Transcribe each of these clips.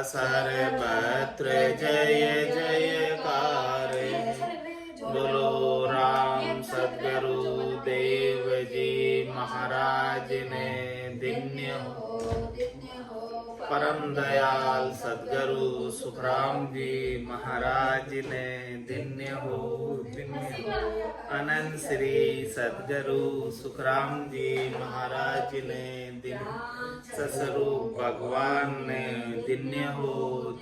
सर्वत्र जय जयकार। बोलो राम सद्गुरु देव जी महाराज ने धन्य हो। परम दयाल सद्गुरु सुखराम जी महाराज ने धन्य हो, धन्य हो। अनंत श्री सद्गुरु सुखराम जी महाराज ने ससरूप भगवान ने धन्य हो,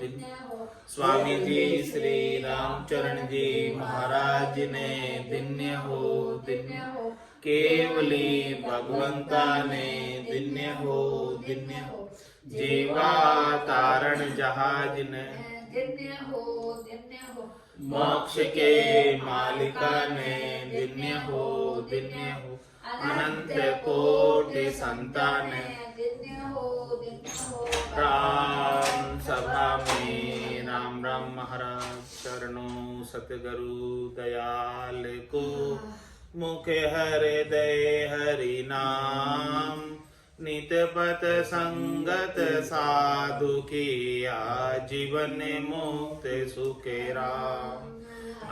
धन्य हो। स्वामी जी श्री रामचरण जी महाराज ने धन्य हो, धन्य हो। केवली भगवंता ने धन्य हो, धन्य हो। जीवा तारण जहाज ने धन्य हो, धन्य हो। मोक्ष के मालिका ने धन्य हो, धन्य हो। अनंत कोटि संतान धन्य हो, धन्य हो। राम सभा में राम राम महाराज चरणों सतगुरु दयाल को मुखे हृदय हरि नाम। नित पत संगत साधु किया जीवन मुक्त सुखे राम।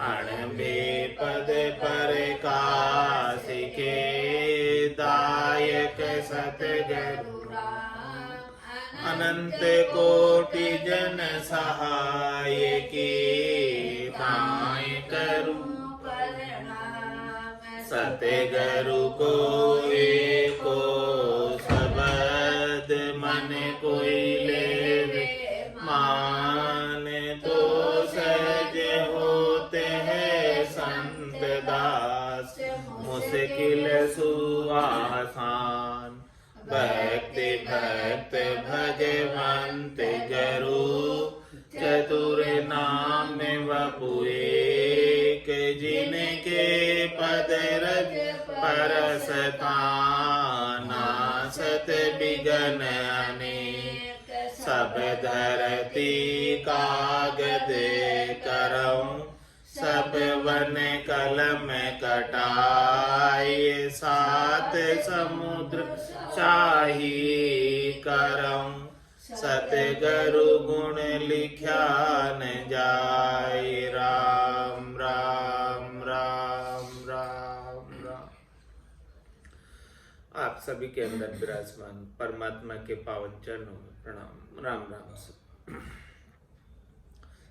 अण बेपद पर काशी के दायक सतगुरु अनंत कोटि जन सहाय की ताय करूं सतगुरु को एको शब्द मन कोई लेवे मान। तो सहज होते हैं संत दास मुश्किल सुआसान। भक्ति भक्त भगवंत गुरु चतुर नाम वपुए जिनके पद रज परसता नासत बिगन अनेक। सब धरती कागद करऊं सब वन कलम कटाए। सात समुद्र शाही करऊं सतगुरु गुण लिख्या न जाए। राम राम राम राम राम। आप सभी के अंदर विराजमान परमात्मा के पावन चरणों में प्रणाम। राम राम से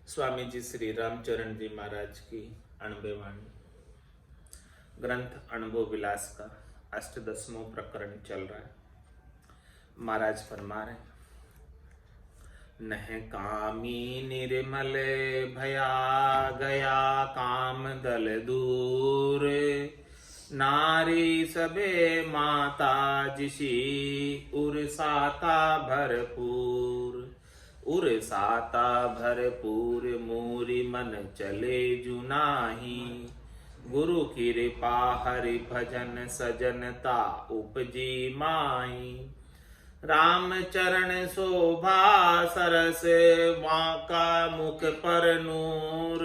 स्वामी जी श्री रामचरण जी महाराज की अणबे वाणी ग्रंथ अनुभव विलास का अष्टदशमों प्रकरण चल रहा है। महाराज फरमा रहे, नह कामी निर्मल भया गया काम दल दूर। नारी सबे माता जिसी उर्साता भरपूर। उर्साता भरपूर मूरी मन चले जुनाही। गुरु कृपा हरि भजन सजनता उपजी माही। राम चरण शोभा सरस वाका मुख पर नूर।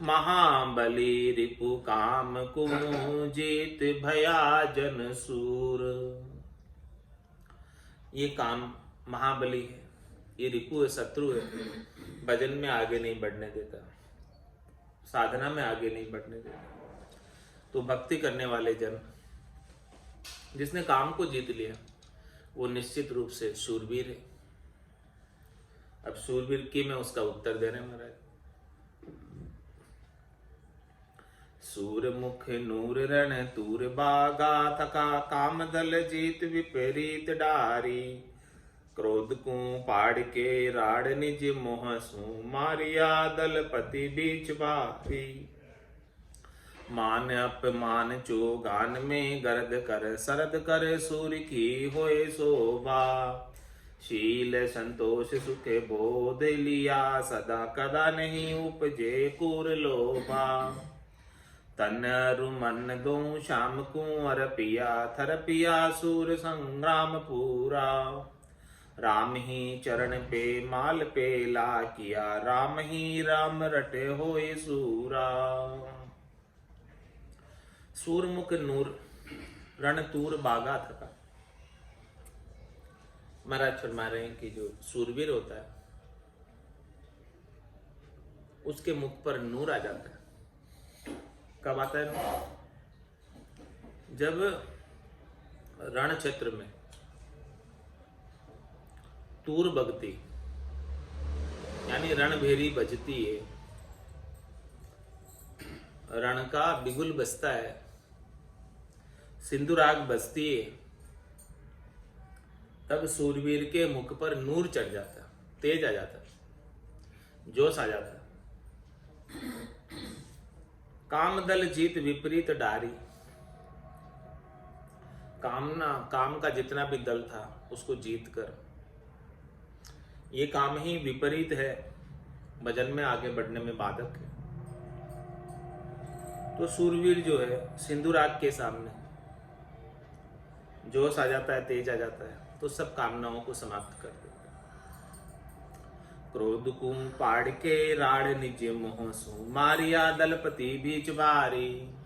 महाबली रिपु काम कुमु जीत भया जन सूर। ये काम महाबली है, ये रिपु है, शत्रु है। भजन में आगे नहीं बढ़ने देता, साधना में आगे नहीं बढ़ने देता। तो भक्ति करने वाले जन, जिसने काम को जीत लिया, वो निश्चित रूप से शूरवीर है। अब शूरवीर की मैं उसका उत्तर दे रहे महाराज। सूर मुख नूर रण तूर बागा थका। काम दल जीत विपरीत डारी। क्रोध को पाड़ के राड़ निज मोह सु। मारिया दलपति बीच बारी। मान अपमान चोगान में गर्द कर। सरद कर सूर्य की होए शोभा। शील संतोष सुख बोध लिया। सदा कदा नहीं उपजे कुर लोभा। तन अरु मन दो श्याम कुंवर पिया। थर पिया सूर संग्राम पूरा। राम ही चरण पे माल पे ला किया। राम ही राम रटे होए सूरा। सूरमुख नूर रण तूर बागा थका। महाराज फरमा रहे हैं कि जो सूरवीर होता है उसके मुख पर नूर आ जाता है। कब आता है नूर? जब रण क्षेत्र में तूर बगती, यानी रणभेरी बजती है, रण का बिगुल बजता है, सिंधुराग बजती है, तब सूरवीर के मुख पर नूर चढ़ जाता, तेज आ जाता, जोश आ जाता। कामदल जीत विपरीत डारी, काम का जितना भी दल था उसको जीत कर, ये काम ही विपरीत है, भजन में आगे बढ़ने में बाधक है। तो सूरवीर जो है सिंधुराग के सामने जोश आ जाता है, तेज आ जाता है, तो सब कामनाओं को समाप्त कर देता है। क्रोध कुम पाड़ के राड़ निज मोह सु, मारिया दलपति बीच बारी।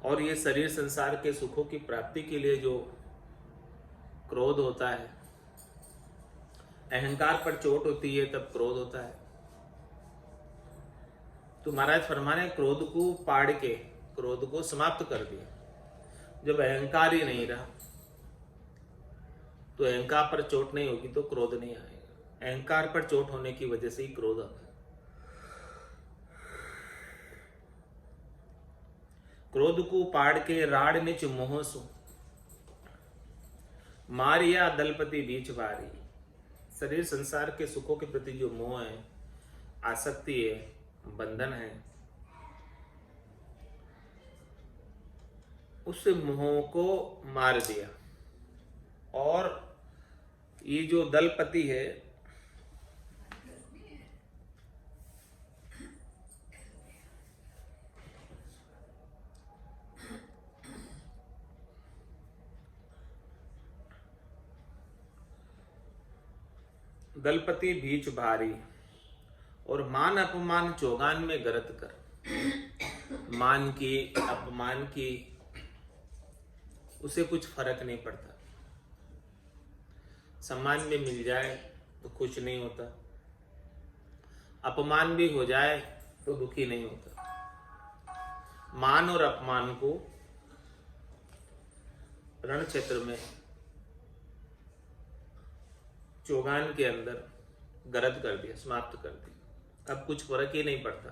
और ये शरीर संसार के सुखों की प्राप्ति के लिए जो क्रोध होता है, अहंकार पर चोट होती है तब क्रोध होता है। तो महाराज फरमाने क्रोध को पाड़ के, क्रोध को समाप्त कर दिया। जब अहंकार ही नहीं रहा तो अहंकार पर चोट नहीं होगी तो क्रोध नहीं आएगा। अहंकार पर चोट होने की वजह से ही क्रोध आता है। क्रोध को पाड़ के राड़ निच मोह सु, मारिया दलपति बीच बारी। शरीर संसार के सुखों के प्रति जो मोह है, आसक्ति है, बंधन है, उस मोह को मार दिया। और ये जो दलपति है, दलपति बीच भारी, और मान अपमान चौगान में गरत कर। मान की, अपमान की उसे कुछ फर्क नहीं पड़ता। सम्मान भी मिल जाए तो खुश नहीं होता, अपमान भी हो जाए तो दुखी नहीं होता। मान और अपमान को रण क्षेत्र में, चौगान के अंदर गरद कर दिया, समाप्त कर दिया। अब कुछ फर्क ही नहीं पड़ता।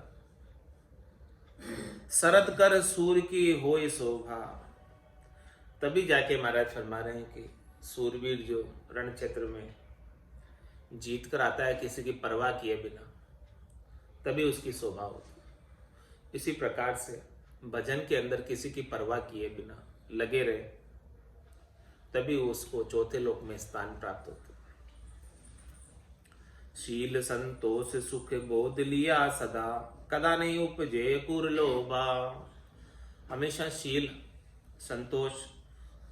शरद कर सूर की होय शोभा, तभी जाके महाराज फरमा रहे हैं कि सूरवीर जो रण क्षेत्र में जीत कर आता है किसी की परवाह किए बिना, तभी उसकी शोभा होती है। इसी प्रकार से भजन के अंदर किसी की परवाह किए बिना लगे रहे, तभी उसको चौथे लोक में स्थान प्राप्त होता है। शील संतोष सुख बोध लिया सदा, कदा नहीं उपजे कुर लोभा। हमेशा शील, संतोष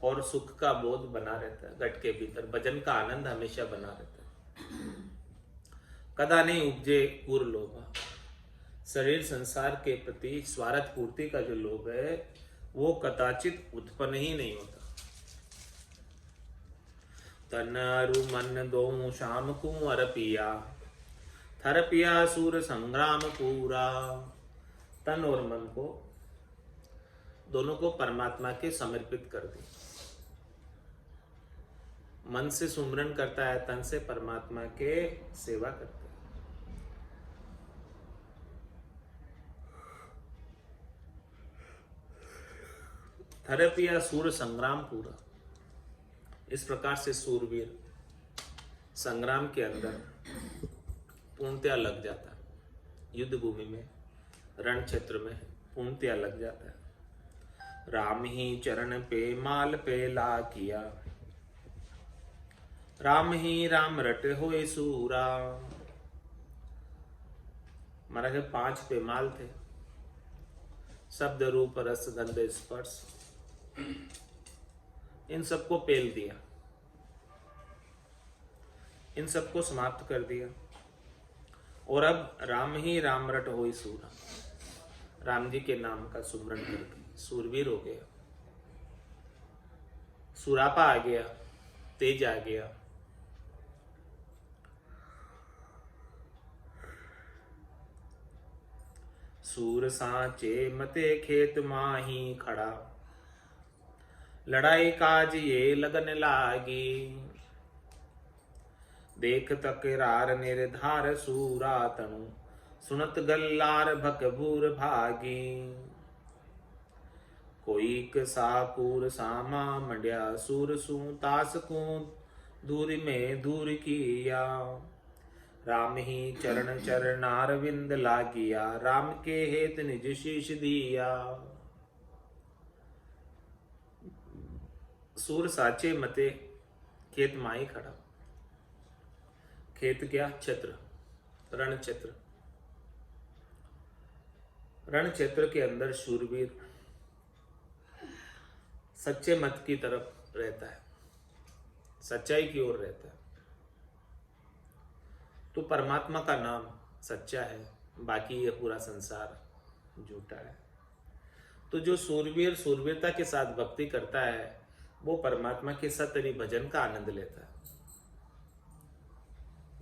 और सुख का बोध बना रहता है घट के भीतर। भजन का आनंद हमेशा बना रहता है। कदा नहीं उपजे कुर लोभा, शरीर संसार के प्रति स्वार्थ पूर्ति का जो लोभ है वो कदाचित उत्पन्न ही नहीं होता। तन अरु मन दो शाम कुंवर पिया, थर पिया सूर संग्राम पूरा। तन और मन को, दोनों को परमात्मा के समर्पित कर दी। मन से सुमरन करता है, तन से परमात्मा के सेवा करता है। थर पिया सूर संग्राम पूरा। इस प्रकार से सूरवीर संग्राम के अंदर पूर्णतया लग जाता है। युद्ध भूमि में, रण क्षेत्र में पूर्णतया लग जाता है। राम ही चरण पे माल पे ला किया, राम ही राम रटे होए सूरा। महाराज 5 पेमाल थे, शब्द रूप रस गंध स्पर्श, इन सबको पेल दिया, इन सबको समाप्त कर दिया। और अब राम ही राम रट होई सूरा, राम जी के नाम का सुमरन करके सूरवीर हो गया, सुरापा आ गया, तेज आ गया। सूर सांचे मते खेत माही खड़ा, लड़ाई काज ये लगन लागी। देख तकरार निर्धार सूरा तनु, सुनत गल्लार भकभूर भागी। कोई साकूर सामा मंड्या, सूर सू तास को दूर में दूर किया। राम ही चरण चरणार विंद लागिया, राम के हेत निज शीश दिया। सूर साचे मते खेत माई खड़ा। खेत क्या? क्षेत्र, रण क्षेत्र। रण क्षेत्र के अंदर शूरवीर सच्चे मत की तरफ रहता है, सच्चाई की ओर रहता है। तो परमात्मा का नाम सच्चा है, बाकी ये पूरा संसार झूठा है। तो जो सूरवीर सूरवीरता के साथ भक्ति करता है वो परमात्मा के सतरी भजन का आनंद लेता है।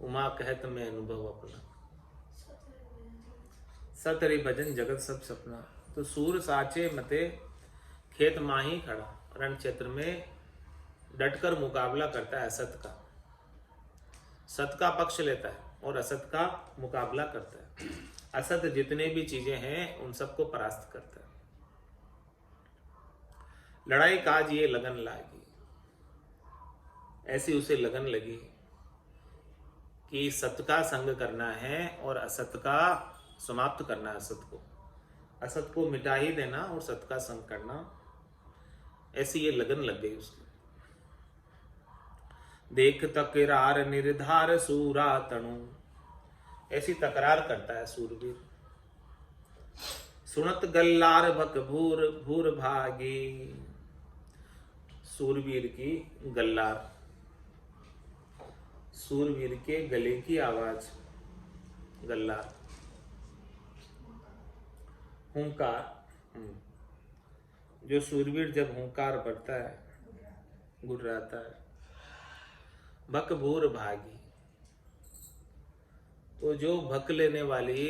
उमा कहत में अनुभव अपना, सतरी भजन जगत सब सपना। तो सूर साचे मते खेत माही खड़ा, रण क्षेत्र में डटकर मुकाबला करता है असत का, सत का पक्ष लेता है और असत का मुकाबला करता है। असत जितने भी चीजें हैं उन सबको परास्त करता है। लड़ाई काज ये लगन लागी, ऐसी उसे लगन लगी कि सत का संग करना है और असत का समाप्त करना है। असत को मिटा ही देना और सत का संग करना, ऐसी ये लगन लग गई उसकी। देख तकरार निर्धार सूरा तनु, ऐसी तकरार करता है सूरवीर। सुनत गल्लार भक भूर भूर भागी, सूरवीर की गल्लार, सूरवीर के गले की आवाज, गल्लार हुंकार। जो सूरवीर जब हुंकार भरता है, गुर्राता है, भक भूर भागी, तो जो भक लेने वाली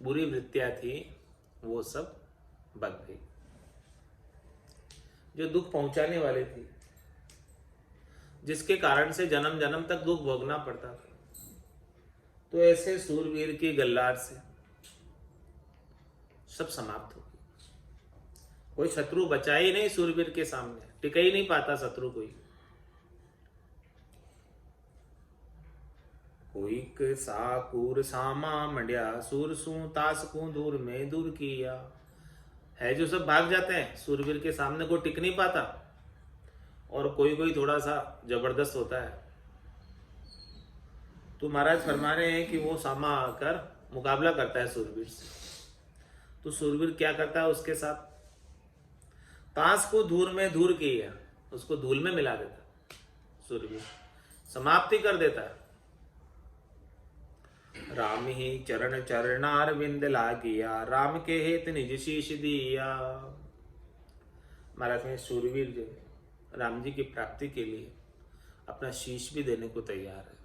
बुरी वृत्तियां थी वो सब भग गई। जो दुख पहुंचाने वाले थी, जिसके कारण से जन्म जन्म तक दुख भोगना पड़ता था, तो ऐसे सूरवीर की गल्लार से सब समाप्त हो गई। कोई शत्रु बचा ही नहीं सूरवीर के सामने, टिक ही नहीं पाता शत्रु कोई। कोई साकूर सामा मंड्या, सूर सू तास को दूर में दूर किया। है जो सब भाग जाते हैं, सूरवीर के सामने कोई टिक नहीं पाता, और कोई कोई थोड़ा सा जबरदस्त होता है। तो महाराज फरमा रहे हैं कि वो सामा आकर मुकाबला करता है सूरवीर से। तो सूरवीर क्या करता है उसके साथ? ताश को धूल में धूल किया, उसको धूल में मिला देता, सूरवीर समाप्ति कर देता है। राम ही चरण चरणार विंद लागिया, राम के हेत निज शीश दिया। महाराज में सूरवीर जो राम जी की प्राप्ति के लिए अपना शीश भी देने को तैयार है।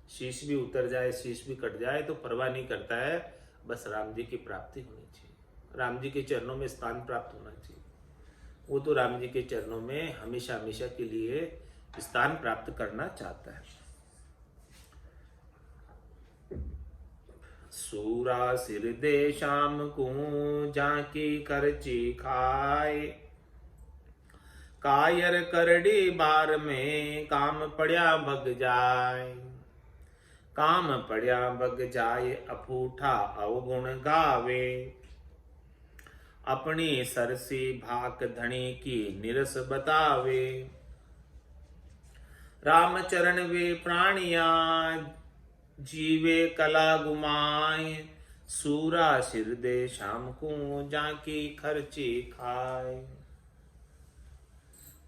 शीश भी उतर जाए, शीश भी कट जाए तो परवाह नहीं करता है, बस राम जी की प्राप्ति होनी चाहिए, राम जी के चरणों में स्थान प्राप्त होना चाहिए। वो तो राम जी के चरणों में हमेशा हमेशा के लिए स्थान प्राप्त करना चाहता है। सूरा सिर दे शाम को जाकी करची खाए, कायर करड़ी बार में काम पड़या भग जाए। काम पड़या भग जाए अपूठा अवगुण गावे, अपनी सरसी भाक धनी की निरस बतावे। राम चरण वे प्राणिया जीवे कला गुमाए, सूरा सिर दे शाम को जाकी खर्ची खाए।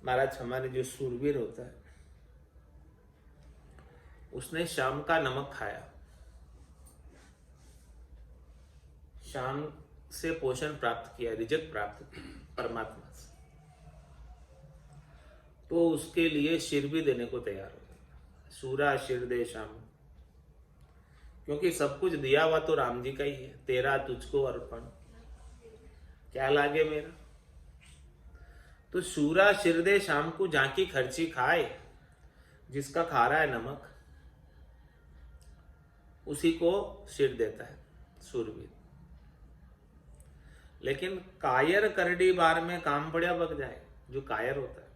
महाराज हमारे जो सूरवीर होता है उसने शाम का नमक खाया, शाम से पोषण प्राप्त किया, रिजक प्राप्त किया परमात्मा से, तो उसके लिए शिर भी देने को तैयार हो गया। सूरा शिर दे शाम, क्योंकि सब कुछ दिया हुआ तो राम जी का ही है। तेरा तुझको अर्पण, क्या लागे मेरा। तो सूरा सिर दे शाम को झांकी खर्ची खाए, जिसका खा रहा है नमक उसी को सिर देता है सूरवीर। लेकिन कायर करड़ी बार में काम पड़िया बग जाए, जो कायर होता है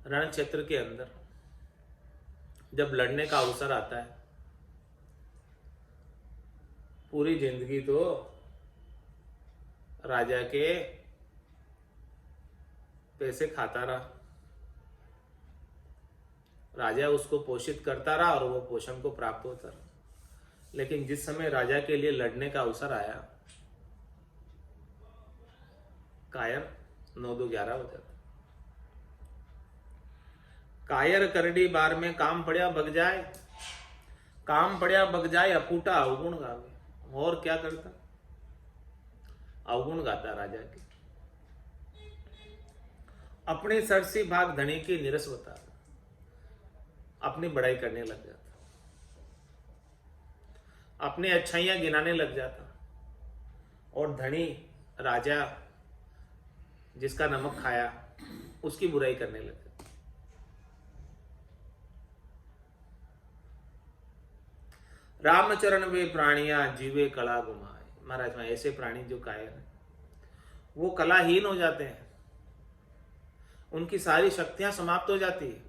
रण क्षेत्र के अंदर जब लड़ने का अवसर आता है, पूरी जिंदगी तो राजा के पैसे खाता रहा, राजा उसको पोषित करता रहा और वो पोषण को प्राप्त होता रहा। लेकिन जिस समय राजा के लिए लड़ने का अवसर आया, कायर 9-2-11 हो जाता। कायर करड़ी बार में काम पड़िया बग जाए, काम पड़िया बग जाए अपूटा अवगुण गावे। और क्या करता, अवगुण गाता राजा के, अपनी सरसी भाग धनी की निरस बता, अपनी बड़ाई करने लग जाता, अपनी अच्छाइयां गिनाने लग जाता, और धनी राजा जिसका नमक खाया उसकी बुराई करने लग जाता। रामचरण वे प्राणियां जीवे कला गुमाए। महाराज में ऐसे प्राणी जो कायर हैं वो कलाहीन हो जाते हैं, उनकी सारी शक्तियां समाप्त हो जाती है,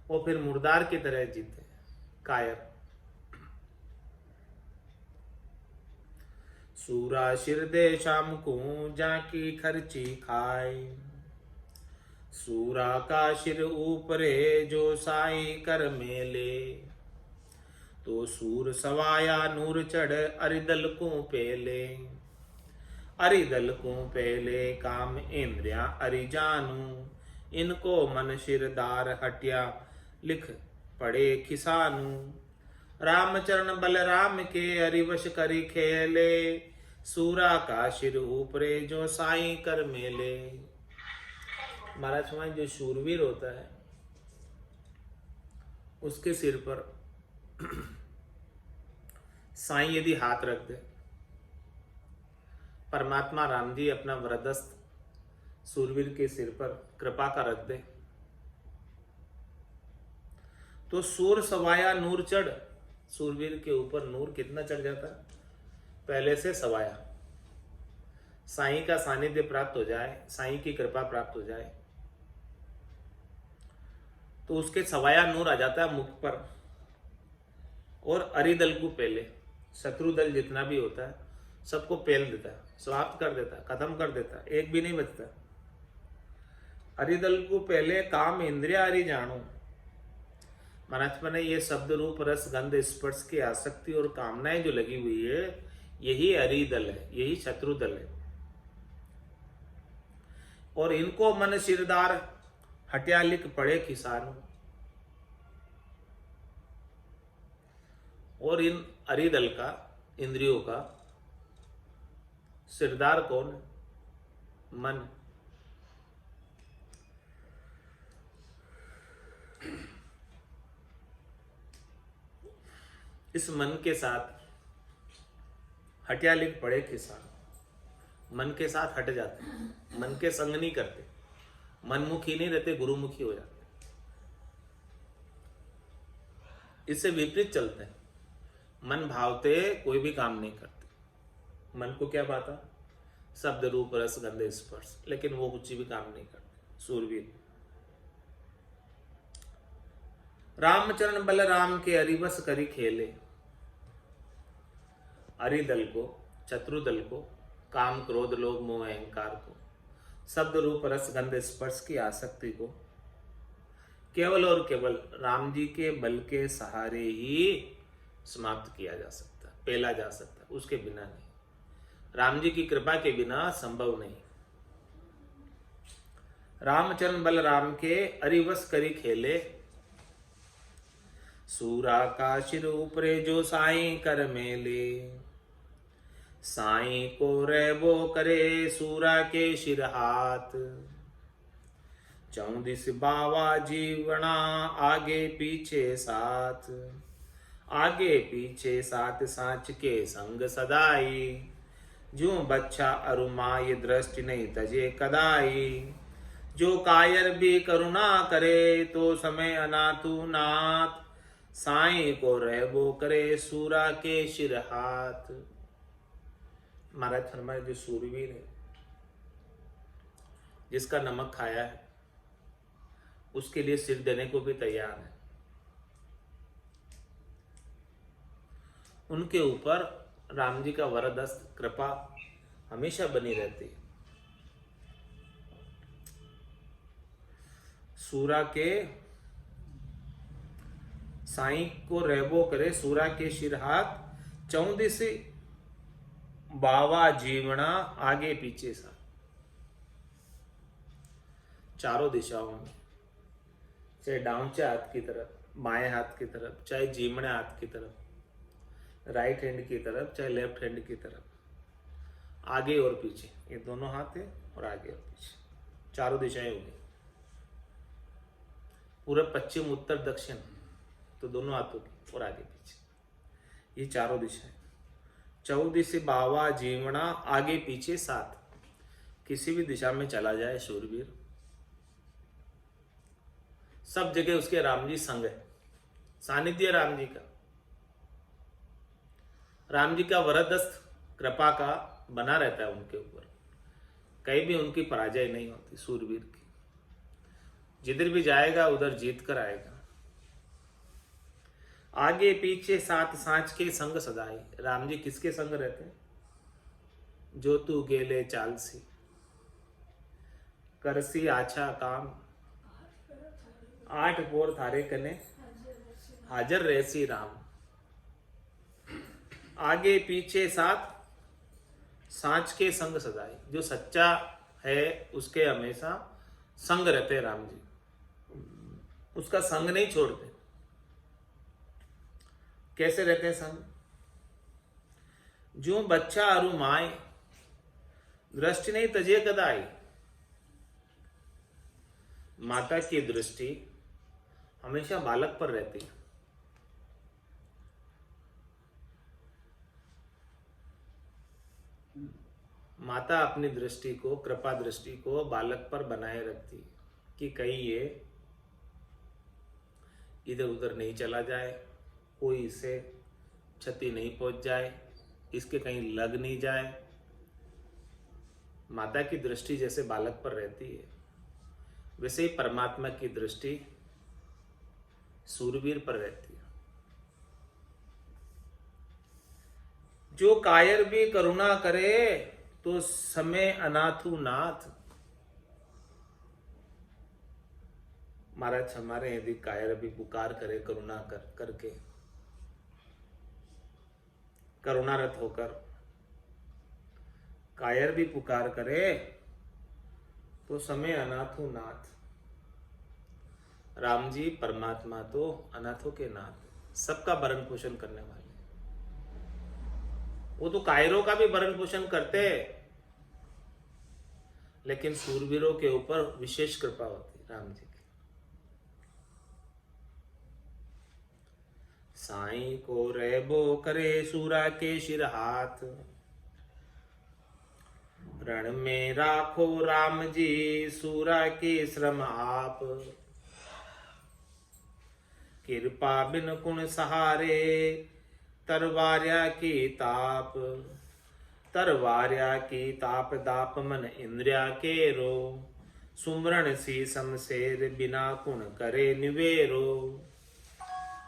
वो फिर मुर्दार की तरह जीते हैं, कायर। सूरा सिर दे शाम को जाकी खर्ची खाए, सूरा का सिर ऊपरे जो साई कर मेले, तो सूर सवाया नूर चढ़ अरिदल को पेले, अरिदल को पेले काम इंद्रिया अरिजानू, इनको मन सिरदार हटिया लिख पड़े खिसानू, रामचरण बलराम के अरिवश करी खेले, सूरा का सिर ऊपरे जो साई कर मेले। महाराज में जो शूरवीर होता है उसके सिर पर साईं यदि हाथ रख दे, परमात्मा राम जी अपना वरदस्त सूरवीर के सिर पर कृपा का रख दे, तो सूर सवाया नूर चढ़, सूरवीर के ऊपर नूर कितना चढ़ जाता है, पहले से सवाया, साईं का सानिध्य प्राप्त हो जाए, साईं की कृपा प्राप्त हो जाए, तो उसके सवाया नूर आ जाता है मुख पर, और अरिदल को पहले, शत्रु दल जितना भी होता है सबको पेल देता है, समाप्त कर देता है, खत्म कर देता है, एक भी नहीं बचता। अरिदल को पहले काम इंद्रिया हरि जानो। महाराज ने ये शब्द रूप रस गंध स्पर्श की आसक्ति और कामनाएं जो लगी हुई है, यही अरिदल है, यही शत्रु दल है, और इनको मन सिरदार हटिया लिख पड़े किसानों। और इन अरिदल का, इंद्रियों का सिरदार कौन है? मन। इस मन के साथ हटिया लिख पड़े किसान, मन के साथ हट जाते हैं, मन के संग नहीं करते, मनमुखी नहीं रहते, गुरुमुखी हो जाते, इससे विपरीत चलते हैं। मन भावते कोई भी काम नहीं करते, मन को क्या पाता, शब्द रूप रस गंध स्पर्श, लेकिन वो कुछ भी काम नहीं करते सूरवीर। रामचरण बलराम के अरिवस करी खेले, अरिदल को, शत्रुदल को, काम क्रोध लोभ मोह अहंकार को, शब्द रूप रस गंध स्पर्श की आसक्ति को केवल और केवल राम जी के बल के सहारे ही समाप्त किया जा सकता, पेला जा सकता, उसके बिना नहीं। राम जी की कृपा के बिना संभव नहीं। रामचरण बलराम के अरिवस करी खेले, सूरा का सिर ऊपरे जो साईं कर मेले, साईं को रेबो करे सूरा के सिर हाथ, 14 बावा जीवना आगे पीछे साथ, आगे पीछे साथ सांच के संग सदाई। जो बच्चा अरुमाय दृष्टि नहीं तजे कदाई। जो कायर भी करुणा करे तो समय अनाथु नाथ। साईं को रहबो करे सूरा के शिर हाथ। महाराज फरमाए जो सूरवीर है, जिसका नमक खाया है, उसके लिए सिर देने को भी तैयार है। उनके ऊपर राम जी का वरदस्त कृपा हमेशा बनी रहती है। सूरा के साईं को रहबो करे सूरा के शिर हाथ। 14 बावा जीवना आगे पीछे सा। चारों दिशाओं में, चाहे डाउचे हाथ की तरफ, बाएं हाथ की तरफ, चाहे जीमणे हाथ की तरफ, राइट हैंड की तरफ, चाहे लेफ्ट हैंड की तरफ, आगे और पीछे, ये दोनों हाथ है और आगे और पीछे, चारों दिशाएं हो गई। पूरब पश्चिम उत्तर दक्षिण, तो दोनों हाथों की और आगे पीछे, ये चारों दिशाएं। 14 बावा जीवना आगे पीछे 7। किसी भी दिशा में चला जाए शूरवीर, सब जगह उसके राम जी संग है, सानिध्य राम जी का, राम जी का वरदस्त कृपा का बना रहता है उनके ऊपर। कहीं भी उनकी पराजय नहीं होती सूरवीर की। जिधर भी जाएगा उधर जीत कर आएगा। आगे पीछे 7 सांच के संग सदाई। राम जी किसके संग रहते हैं? जो तू गेले चालसी, करसी आछा काम, 8 पोर थारे कने, हाजर रहसी राम। आगे पीछे 7 सांच के संग सदाई। जो सच्चा है उसके हमेशा संग रहते हैं राम जी, उसका संग नहीं छोड़ते। कैसे रहते हैं संग? जो बच्चा अरु माय दृष्टि नहीं तजे कदाई। माता की दृष्टि हमेशा बालक पर रहती है। माता अपनी दृष्टि को, कृपा दृष्टि को बालक पर बनाए रखती है कि कहीं ये इधर उधर नहीं चला जाए, कोई इसे क्षति नहीं पहुंच जाए, इसके कहीं लग नहीं जाए। माता की दृष्टि जैसे बालक पर रहती है, वैसे ही परमात्मा की दृष्टि सूरवीर पर रहती है। जो कायर भी करुणा करे तो समय अनाथु नाथ। महाराज हमारे यदि कायर भी पुकार करे करुणा करके, करुणारत होकर कायर भी पुकार करे तो समय अनाथु नाथ। राम जी परमात्मा तो अनाथों के नाथ, सबका भरण पोषण करने वाले। वो तो कायरों का भी भरण पोषण करते, लेकिन सूरवीरों के ऊपर विशेष कृपा होती राम जी की। साईं को रहबो करे सूरा के शिर हाथ। रण में राखो राम जी सूरा के श्रम आप। कृपा बिन कुण सहारे तरवार्या की ताप। तरवार्या की ताप दाप मन इंद्रिया के रो। सुमरण सी शमशेर बिना कुण करे निवेरो।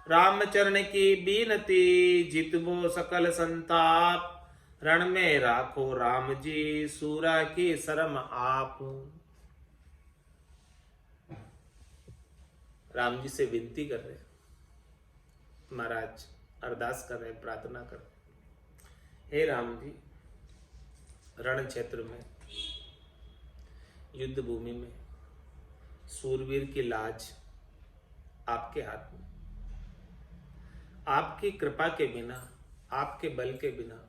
रामचरण की बीनती जितबो सकल संताप। रण में राखो राम जी सूरा की शरम आप। राम जी से विनती कर रहे महाराज, अरदास कर रहे, प्रार्थना कर रहे। हे राम जी, रण क्षेत्र में, युद्ध भूमि में सूरवीर की लाज आपके हाथ में। आपकी कृपा के बिना, आपके बल के बिना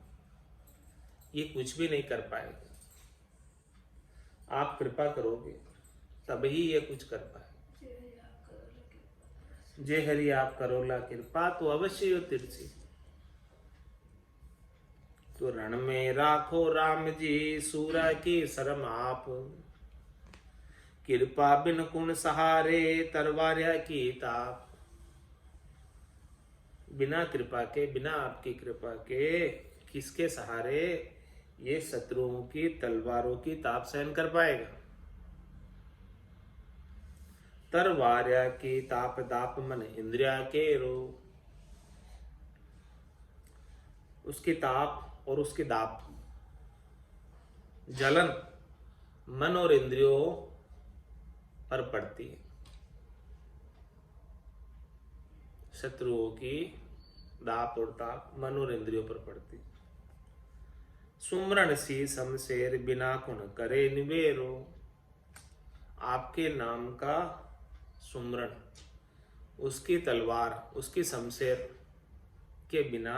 ये कुछ भी नहीं कर पाएगा। आप कृपा करोगे तभी ये कुछ कर पाए। जे हरि आप करोला कृपा तो अवश्य हो तिरछी। तो रण में राखो राम जी सूरा की शरम आप, कृपा बिन कुण सहारे तरवार्या की ताप। बिना कृपा के, बिना आपकी कृपा के किसके सहारे ये शत्रुओं की तलवारों की ताप सहन कर पाएगा। तरवार्या की ताप दाप मन इंद्रिया के रो। उसकी ताप और उसकी दाप जलन मन और इंद्रियों पर पड़ती है। शत्रुओं की दाप और ताप मन और इंद्रियों पर पड़ती है। सुमरण सी शमशेर बिना कुण करे निवेरो। आपके नाम का सुमरण, उसकी तलवार, उसकी शमशेर के बिना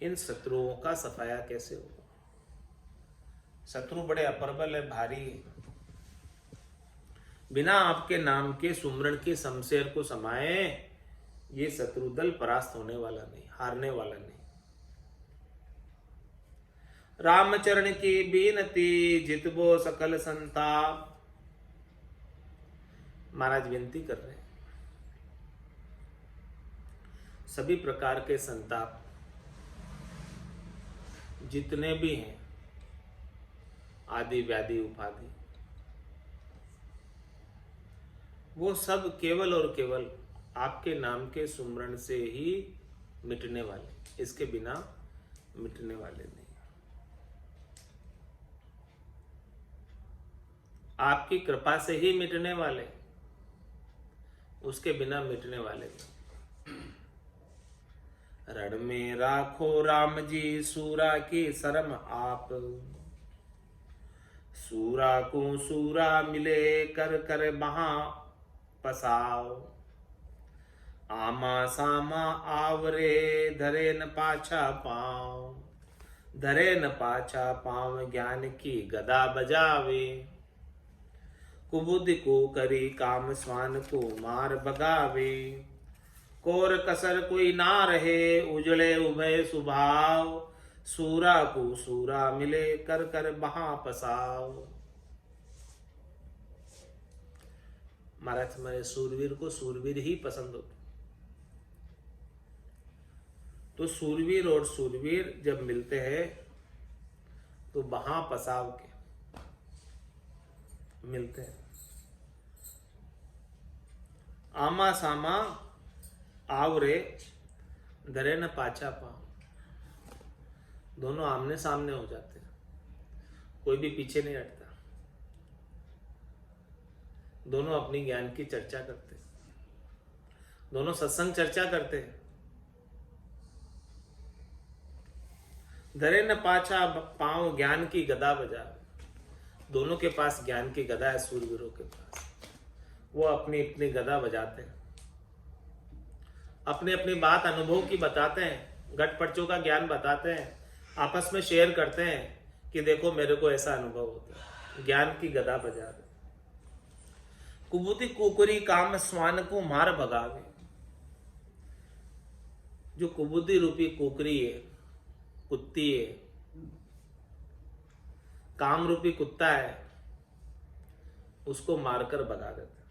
इन शत्रुओं का सफाया कैसे होगा। शत्रु बड़े अप्रबल है, भारी है। बिना आपके नाम के सुमरण की शमशेर को समाये ये शत्रु दल परास्त होने वाला नहीं, हारने वाला नहीं। रामचरण की बीनती जितबो सकल संताप। महाराज विनती कर रहे हैं, सभी प्रकार के संताप जितने भी हैं, आदि व्याधि उपाधि, वो सब केवल और केवल आपके नाम के सुमरण से ही मिटने वाले, इसके बिना मिटने वाले नहीं। आपकी कृपा से ही मिटने वाले, उसके बिना मिटने वाले नहीं। रण में राखो राम जी सूरा की शरम आप, सूरा को सूरा मिले कर कर महा पसाओ। आमा सामा आवरे धरे न पाछा पाँव, धरे न पाछा पाँव ज्ञान की गदा बजावे। कुबुद्धि को करी काम स्वान को मार भगावे। कोर कसर कोई ना रहे उजड़े उभय सुभाव। सूरा को सूरा मिले कर कर बहा पसाओ। महाराज हमारे सूरवीर को सूरवीर ही पसंद होते। तो सूरवीर और सूरवीर जब मिलते हैं तो बहा पसाव के मिलते हैं। आमा सामा आवरे धरे न पाछा पाँव, दोनों आमने सामने हो जाते हैं, कोई भी पीछे नहीं हटता। दोनों अपनी ज्ञान की चर्चा करते हैं, दोनों सत्संग चर्चा करते हैं। धरे न पाछा पाँव ज्ञान की गदा बजा। दोनों के पास ज्ञान की गदा है, सूरवीरों के पास। वो अपनी अपनी गदा बजाते हैं, अपनी अपनी बात अनुभव की बताते हैं, घटपटों का ज्ञान बताते हैं, आपस में शेयर करते हैं कि देखो मेरे को ऐसा अनुभव होता है। ज्ञान की गदा बजा दे। कुबुद्धि कुकरी काम स्वान को मार भगावे। जो कुबुद्धि रूपी कुकरी है, कुत्ती है, काम रूपी कुत्ता है, उसको मारकर भगा देते।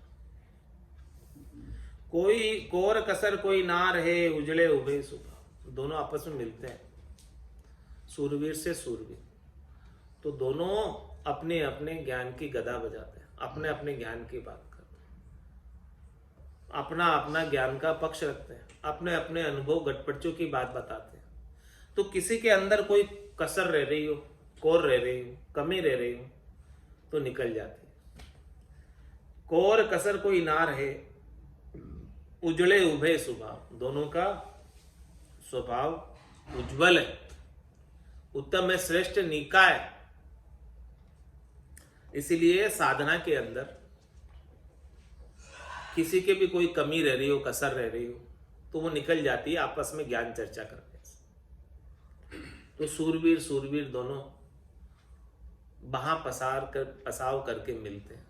कोई कोर कसर कोई ना रहे उजड़े उभे सुबह। दोनों आपस में मिलते हैं, सूरवीर से सूरवीर। तो दोनों अपने अपने ज्ञान की गदा बजाते हैं, अपने अपने ज्ञान की बात करते हैं, अपना अपना ज्ञान का पक्ष रखते हैं, अपने अपने अनुभव घटपटों की बात बताते हैं। तो किसी के अंदर कोई कसर रह रही हो, कोर रह रही हो, कमी रह रही हो, तो निकल जाती है। कोर कसर कोई ना रहे उजड़े उभे स्वभाव। दोनों का स्वभाव उज्जवल है, उत्तम है, श्रेष्ठ नीका है। इसीलिए साधना के अंदर किसी के भी कोई कमी रह रही हो, कसर रह रही हो, तो वो निकल जाती है आपस में ज्ञान चर्चा करके। तो सूरवीर सूरवीर दोनों बहा पसाव करके मिलते हैं।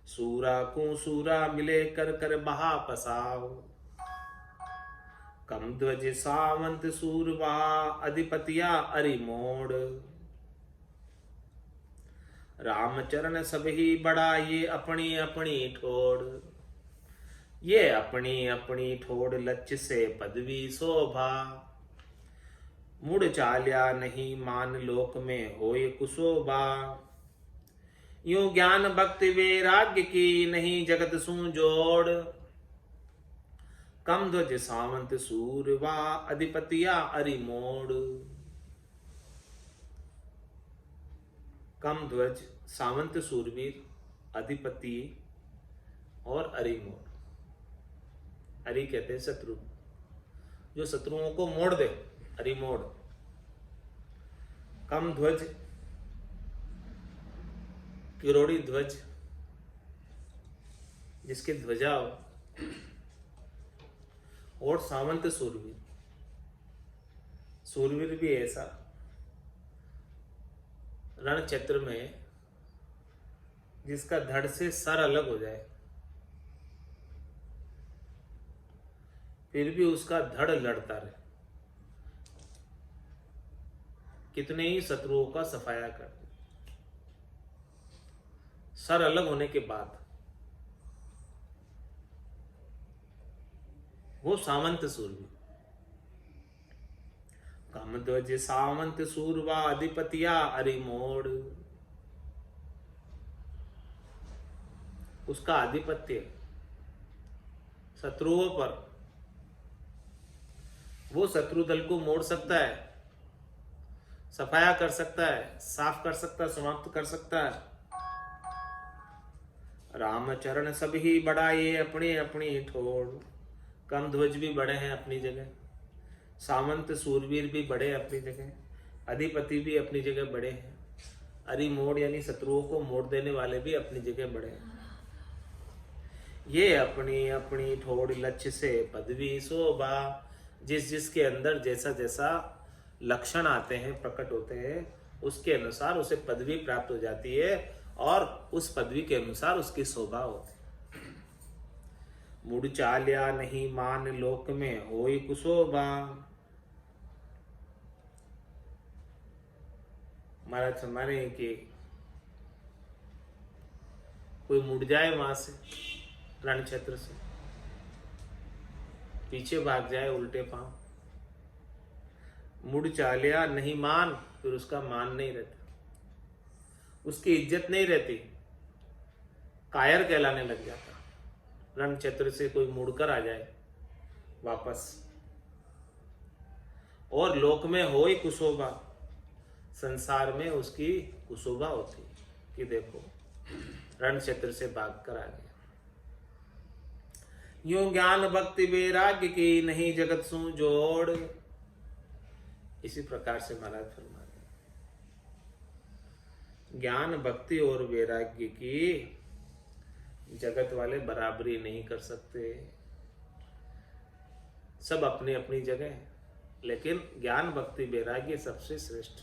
सूरा को सूरा मिले कर कर बहा पसाओ। कम ध्वज सावंत सूरवा अधिपतिया अरि मोड़। रामचरण सब ही बड़ा ये अपनी अपनी ठोड़। ये अपनी अपनी ठोड़ लक्ष्य से पदवी शोभा। मुड़ चाल्या नहीं मान लोक में होय कुशोभा। यूं ज्ञान भक्ति वैराग्य की नहीं जगत सू जोड़। कम ध्वज सावंत सूरवा अधिपतिया अरि मोड़। कम ध्वज सावंत सूरवीर अधिपति और अरिमोड़। अरि कहते हैं शत्रु, जो शत्रुओं को मोड़ दे, अरिमोड़। कम ध्वज किरोड़ी ध्वज, जिसके ध्वजा हो, और सावंत सूरवीर। सूरवीर भी ऐसा रण क्षेत्र में जिसका धड़ से सर अलग हो जाए फिर भी उसका धड़ लड़ता रहे, कितने ही शत्रुओं का सफाया कर दे। सर अलग होने के बाद वो सावंत सूरवीर। कम ध्वज सावंत सूरवा अधिपतिया अरि मोड़। उसका आधिपत्य शत्रुओं पर, वो शत्रु दल को मोड़ सकता है, सफाया कर सकता है, साफ कर सकता है, समाप्त कर सकता है। रामचरण सब ही बड़ा ये अपनी अपनी ठोड़। कम ध्वज भी बड़े हैं अपनी जगह, सावंत सूरवीर भी बड़े अपनी जगह, अधिपति भी अपनी जगह बड़े हैं, अरि मोड़ यानी शत्रुओं को मोड़ देने वाले भी अपनी जगह बड़े हैं। ये अपनी अपनी ठोड़ लक्ष्य से पदवी शोभा। जिस जिसके अंदर जैसा जैसा लक्षण आते हैं, प्रकट होते हैं, उसके अनुसार उसे पदवी प्राप्त हो जाती है और उस पदवी के अनुसार उसकी शोभा होती है। मुड़ चाल्या नहीं मान लोक में होई कुशोभा। महाराज हमारे कि कोई मुड़ जाए वहां से, रण क्षेत्र से पीछे भाग जाए उल्टे पांव, मुड़ चाल्या नहीं मान, फिर उसका मान नहीं रहता, उसकी इज्जत नहीं रहती, कायर कहलाने लग जाता। रण क्षेत्र से कोई मुड़कर आ जाए वापस, और लोक में होई कुशोभा, संसार में उसकी कुशोभा होती कि देखो रण क्षेत्र से भाग कर आ गया। यूं ज्ञान भक्ति वैराग्य की नहीं जगत सू जोड़। इसी प्रकार से महाराज फरमाते हैं, ज्ञान भक्ति और वैराग्य की जगत वाले बराबरी नहीं कर सकते। सब अपनी अपनी जगह है, लेकिन ज्ञान भक्ति वैराग्य सबसे श्रेष्ठ।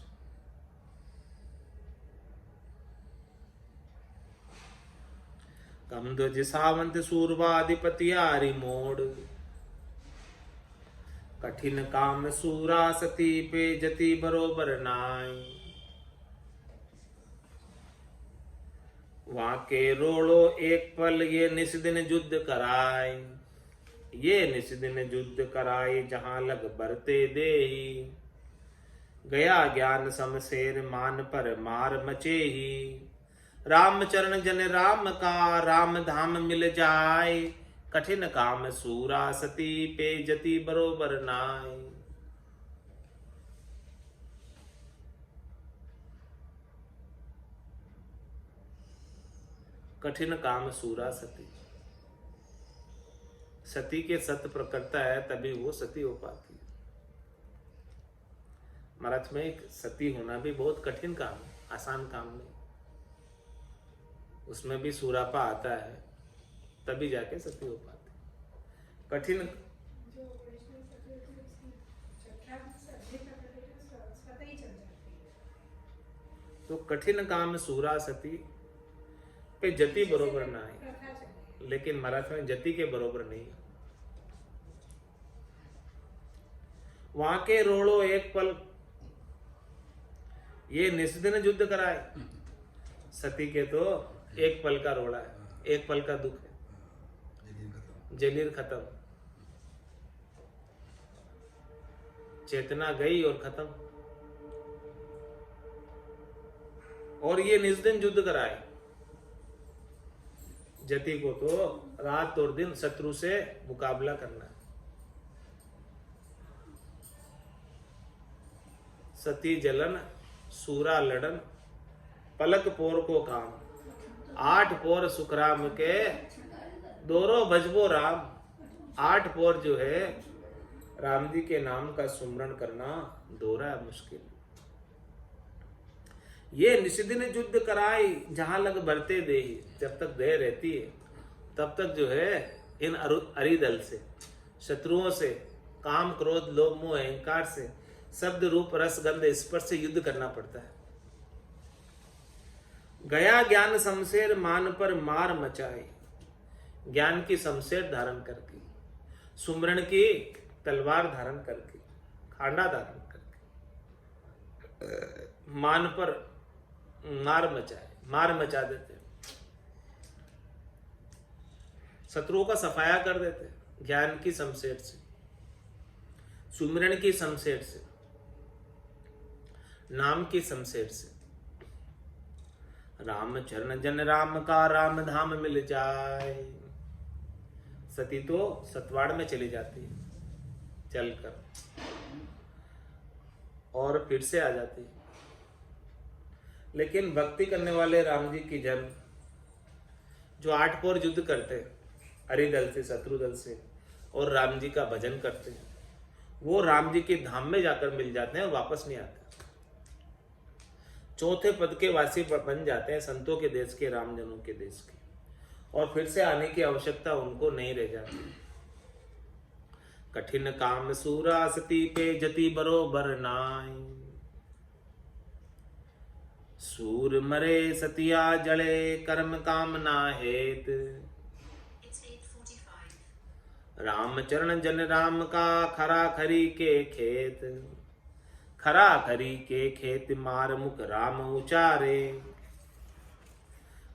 कम ध्वज सावंत सूरवा अधिपतिया अरि मोड़। कठिन काम सूरा सती पे जति बरोबर नाय। वहां के रोड़ो एक पल ये निस्दिन युद्ध कराए। ये निस्दिन युद्ध कराए जहां लग बरते देही। गया ज्ञान समशेर मान पर मार मचे ही। रामचरण जन राम का राम धाम मिल जाए। कठिन काम सूरा सती पे जति बरोबर नाय। कठिन काम सूरा सती, सती के सत प्रकटता है तभी वो सती हो पाती है। महाराज में एक सती होना भी बहुत कठिन काम है, आसान काम नहीं। उसमें भी सूरापा आता है तभी जाके सती हो पाती। कठिन तो कठिन काम सूरा सती, पे जति बरोबर ना है, लेकिन महाराज में जति के बरोबर नहीं। वहां के रोड़ो एक पल, ये निस्दिन युद्ध कराए। सती के तो एक पल का रोड़ा है, एक पल का दुख है, जलील खत्म, चेतना गई और खत्म। और ये निस्दिन युद्ध कराए। जति को तो रात और दिन शत्रु से मुकाबला करना है। सती जलन सूरा लड़न पलक पोर को काम, 8 पोर सुखराम के दोरो भजबो राम। 8 पोर जो है राम जी के नाम का सुमरण करना दोहरा मुश्किल। ये निषिदिन युद्ध कराई जहां लग बरते दे, जब तक देह रहती है तब तक जो है इन अरिदल से, शत्रुओं से, काम क्रोध लोभ मोह अहंकार से, शब्द रूप रस गंध स्पर्श से युद्ध करना पड़ता है। गया ज्ञान शमशेर मान पर मार मचाए, ज्ञान की शमशेर धारण करके, सुमरण की तलवार धारण करके, खांडा धारण करके मान पर मार मचाए, मार मचा देते, शत्रुओं का सफाया कर देते, ज्ञान की शमशेर से, सुमरण की शमशेर से, नाम की शमशेर से। राम चरण जन राम का राम धाम मिल जाए। सती तो सतवाड़ में चली जाती है चलकर, और फिर से आ जाती है। लेकिन भक्ति करने वाले राम जी की जन जो 8 पोर युद्ध करते हैं हरिदल से, शत्रुदल से, और राम जी का भजन करते हैं, वो राम जी के धाम में जाकर मिल जाते हैं और वापस नहीं आते। चौथे पद के वासी बन जाते हैं, संतों के देश के, रामजनों के देश के, और फिर से आने की आवश्यकता उनको नहीं रह जाती। कठिन काम सूरा सती पे जति बरोबर नाई, सूर मरे सतिया जले कर्म कामना हेत। राम चरण जन राम का खरा खरी के खेत, खरा खरी के खेत मार मुख राम उचारे।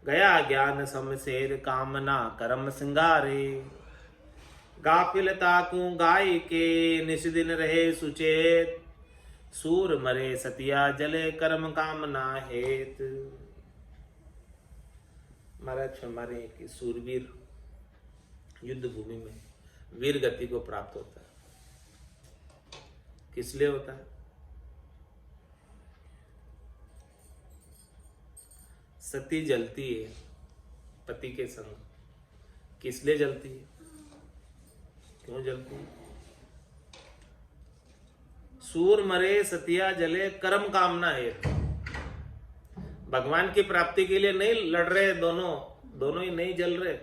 गया ज्ञान शमशेर कामना कर्म सिंगारे। गाफिलता को गाय के निस दिन रहे सुचेत, सूर मरे सतिया जले कर्म कामना हेत। महाराज हमारे कि सूरवीर युद्ध भूमि में वीर गति को प्राप्त होता है। किस लिए होता है? सती जलती है पति के संग। किस लिए जलती है? क्यों जलती है? सूर मरे सतिया जले कर्म कामना है। भगवान की प्राप्ति के लिए नहीं लड़ रहे, दोनों ही नहीं जल रहे।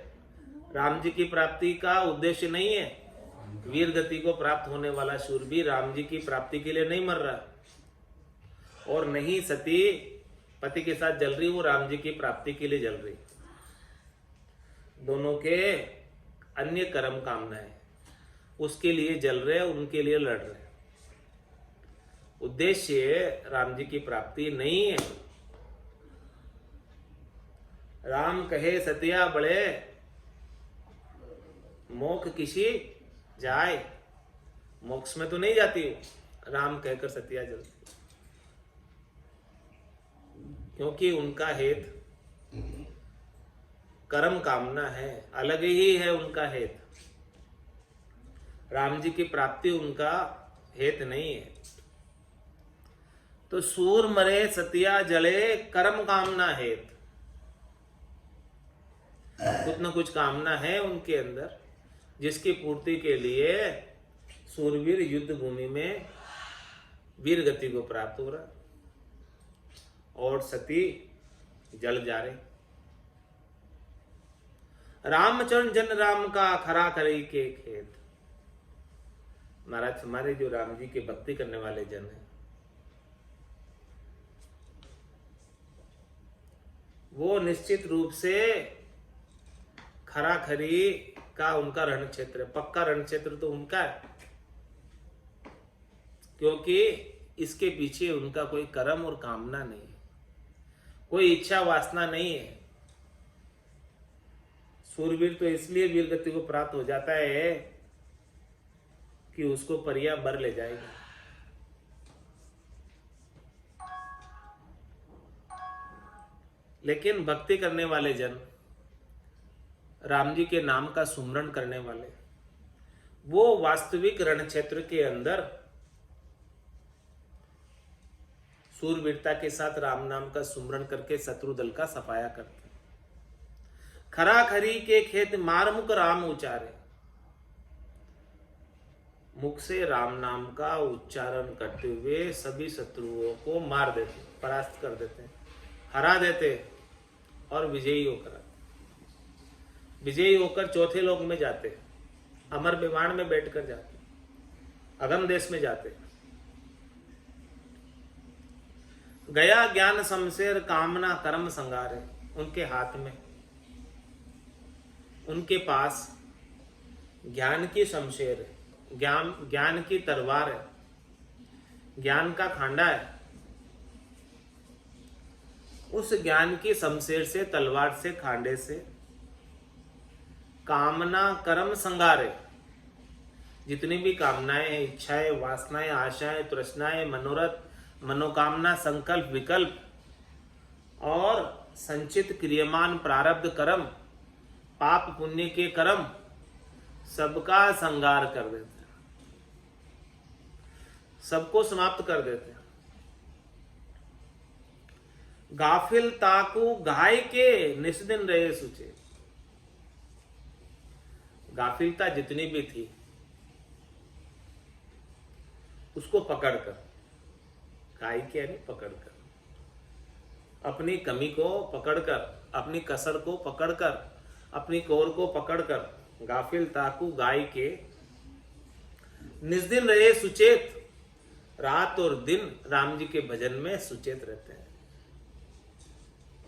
राम जी की प्राप्ति का उद्देश्य नहीं है। वीर गति को प्राप्त होने वाला शूरवीर राम जी की प्राप्ति के लिए नहीं मर रहा, और नहीं सती पति के साथ जल रही, वो राम जी की प्राप्ति के लिए जल रही। दोनों के अन्य कर्म कामना है, उसके लिए जल रहे, उनके लिए लड़ रहे। उद्देश्य राम जी की प्राप्ति नहीं है। राम कहे सतिया बड़े मोक्ष किसी जाए। मोक्ष में तो नहीं जाती हो, राम कहकर सतिया जलती, क्योंकि उनका हेत कर्म कामना है, अलग ही है उनका हेत। राम जी की प्राप्ति उनका हेत नहीं है। तो सूर मरे सतिया जले कर्म कामना हेत। कुछ न कुछ कामना है उनके अंदर, जिसकी पूर्ति के लिए सूरवीर युद्ध भूमि में वीर गति को प्राप्त हो रहा, और सती जल जा रहे। रामचरण जन राम का खरा करे के खेत। महाराज हमारे जो राम जी के भक्ति करने वाले जन हैं, वो निश्चित रूप से खरा खरी का उनका रण क्षेत्र है, पक्का रण क्षेत्र तो उनका है, क्योंकि इसके पीछे उनका कोई कर्म और कामना नहीं है, कोई इच्छा वासना नहीं है। सूरवीर तो इसलिए वीर गति को प्राप्त हो जाता है कि उसको परिया बर ले जाएगा। लेकिन भक्ति करने वाले जन, राम जी के नाम का सुमरण करने वाले, वो वास्तविक रण क्षेत्र के अंदर सूरवीरता के साथ राम नाम का सुमरण करके शत्रु दल का सफाया करते। खरा खरी के खेत मारमुख राम उच्चारे, मुख से राम नाम का उच्चारण करते हुए सभी शत्रुओं को मार देते, परास्त कर देते, हरा देते और विजयी होकर विजयी होकर चौथे लोक में जाते, अमर विमान में बैठकर जाते, अगम देश में जाते। गया ज्ञान शमशेर कामना कर्म संगार है उनके हाथ में, उनके पास ज्ञान की शमशेर है, ज्ञान की तलवार है, ज्ञान का खांडा है। उस ज्ञान की शमशेर से, तलवार से, खांडे से कामना कर्म संगारे, जितनी भी कामनाएं हैं, इच्छाएं, वासनाएं, आशाएं, तृष्णाएं, मनोरथ, मनोकामना, संकल्प, विकल्प और संचित क्रियमान प्रारब्ध कर्म, पाप पुण्य के कर्म, सबका संगार कर देते हैं, सबको समाप्त कर देते हैं। गाफिल ताकू गाय के निस्दिन रहे सुचे, गाफिलता जितनी भी थी उसको पकड़कर, गाय के यानी पकड़कर, अपनी कमी को पकड़कर, अपनी कसर को पकड़कर, अपनी कोर को पकड़कर, गाफिल ताकू गाय के निस्दिन रहे सुचेत, रात और दिन राम जी के भजन में सुचेत रहते हैं।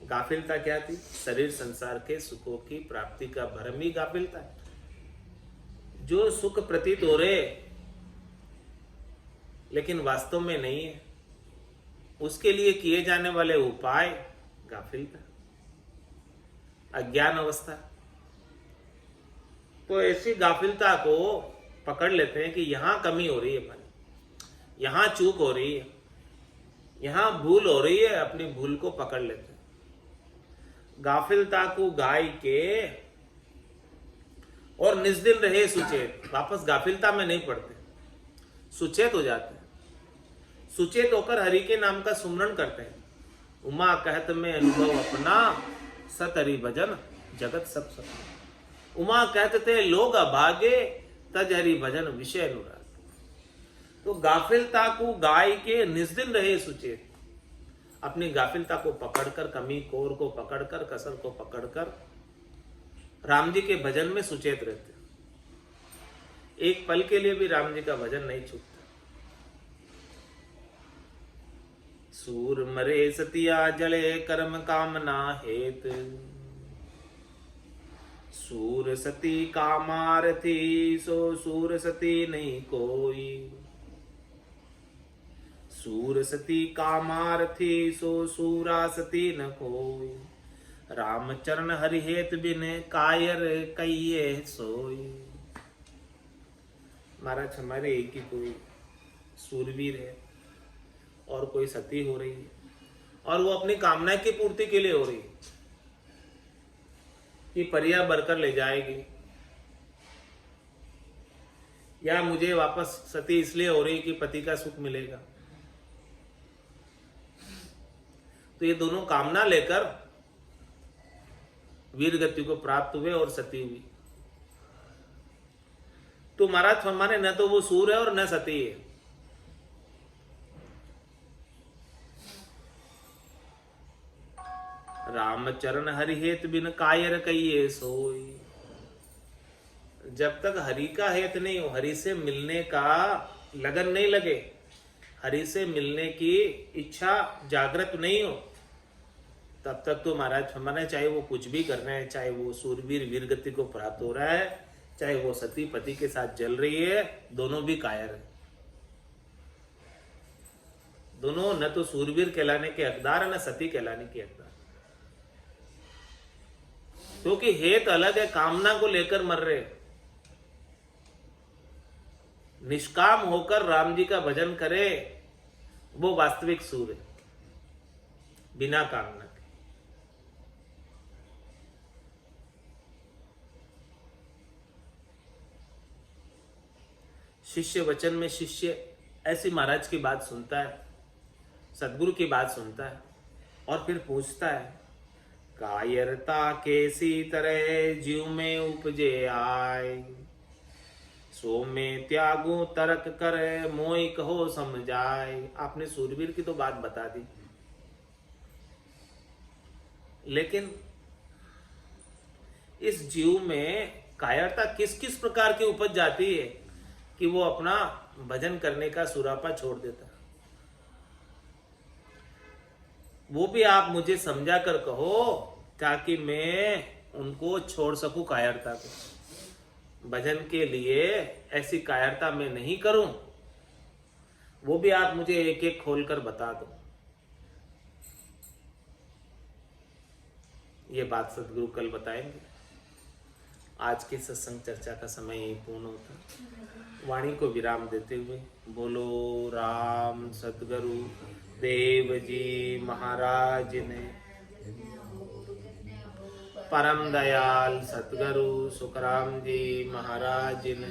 गाफिलता क्या थी? शरीर संसार के सुखों की प्राप्ति का भ्रम ही गाफिलता है। जो सुख प्रतीत हो रहे लेकिन वास्तव में नहीं है, उसके लिए किए जाने वाले उपाय गाफिलता, अज्ञान अवस्था। तो ऐसी गाफिलता को पकड़ लेते हैं कि यहां कमी हो रही है हमारी, यहां चूक हो रही है, यहां भूल हो रही है, अपनी भूल को पकड़ लेते हैं। गाफिलता को गाय के और निस्दिन रहे सुचेत, वापस गाफिलता में नहीं पड़ते, सुचेत हो जाते हैं। सुचेत होकर हरि के नाम का सुमरण करते हैं। उमा कहत में अनुभव अपना, सत हरि भजन जगत सब सपना। उमा कहते थे लोग अभागे, तज हरि भजन विषय अनुराग। तो गाफिलता को गाय के निस्दिन रहे सुचेत, अपनी गाफिलता को पकड़कर, कमी कोर को पकड़कर, कसर को पकड़कर राम जी के भजन में सुचेत रहते। एक पल के लिए भी राम जी का भजन नहीं छूटता। सूर मरे सतिया जले कर्म कामना हेत, सूर सती कामार थी सो सूर सती नहीं कोई। सूर सती कामार थी सो सूरा सती न कोई। रामचरण हरिहेत बिन कायर कहिए सोई। महाराज हमारे एक ही कोई सूरवीर है और कोई सती हो रही है, और वो अपनी कामना की पूर्ति के लिए हो रही है कि परिया बरकर ले जाएगी, या मुझे वापस सती इसलिए हो रही कि पति का सुख मिलेगा। तो ये दोनों कामना लेकर वीर गति को प्राप्त हुए और सती हुई। तो महाराज फरमाने न तो वो सूर है और न सती है। रामचरण हरिहेत बिन कायर कहिए सोई। जब तक हरि का हेत नहीं हो, हरि से मिलने का लगन नहीं लगे, हरि से मिलने की इच्छा जागृत नहीं हो, तब तक तो महाराज फरमाने, चाहे वो कुछ भी कर रहे हैं, चाहे वो सूरवीर वीर गति को प्राप्त हो रहा है, चाहे वो सती पति के साथ जल रही है, दोनों भी कायर है। दोनों न तो सूरवीर कहलाने के हकदार, न सती कहलाने के हकदार, क्योंकि हेत अलग है, कामना को लेकर मर रहे। निष्काम होकर राम जी का भजन करे, वो वास्तविक सूर है, बिना कामना के। शिष्य वचन में शिष्य ऐसी महाराज की बात सुनता है, सदगुरु की बात सुनता है और फिर पूछता है, कायरता कैसी तरह जीव में उपजे आए, सो में त्यागू तर्क करे मोई कहो समझाए। आपने सूरवीर की तो बात बता दी, लेकिन इस जीव में कायरता किस किस प्रकार की उपज जाती है कि वो अपना भजन करने का सुरापा छोड़ देता। वो भी आप मुझे समझा कर कहो, ताकि मैं उनको छोड़ सकूं कायरता को। भजन के लिए ऐसी कायरता मैं नहीं करूं, वो भी आप मुझे एक एक खोलकर बता दो। ये बात सदगुरु कल बताएंगे। आज की सत्संग चर्चा का समय यही पूर्ण होता। वाणी को विराम देते हुए बोलो राम सदगुरु देव जी महाराज ने, परम दयाल सतगुरु सुखराम जी महाराज ने,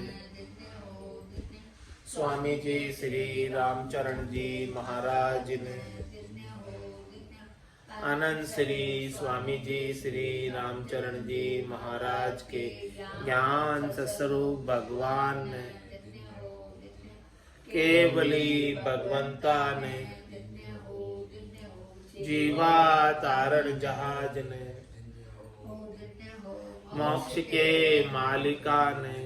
स्वामी जी श्री रामचरण जी महाराज ने, आनंद श्री स्वामी जी श्री रामचरण जी महाराज के ज्ञान स्वरूप भगवान ने, केवली भगवंता ने, जीवा तारण जहाज ने, मोक्ष के मालिका ने,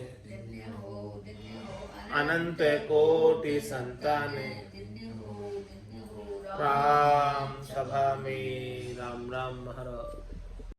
अनंत कोटि संताने, राम सभा में राम राम महाराज।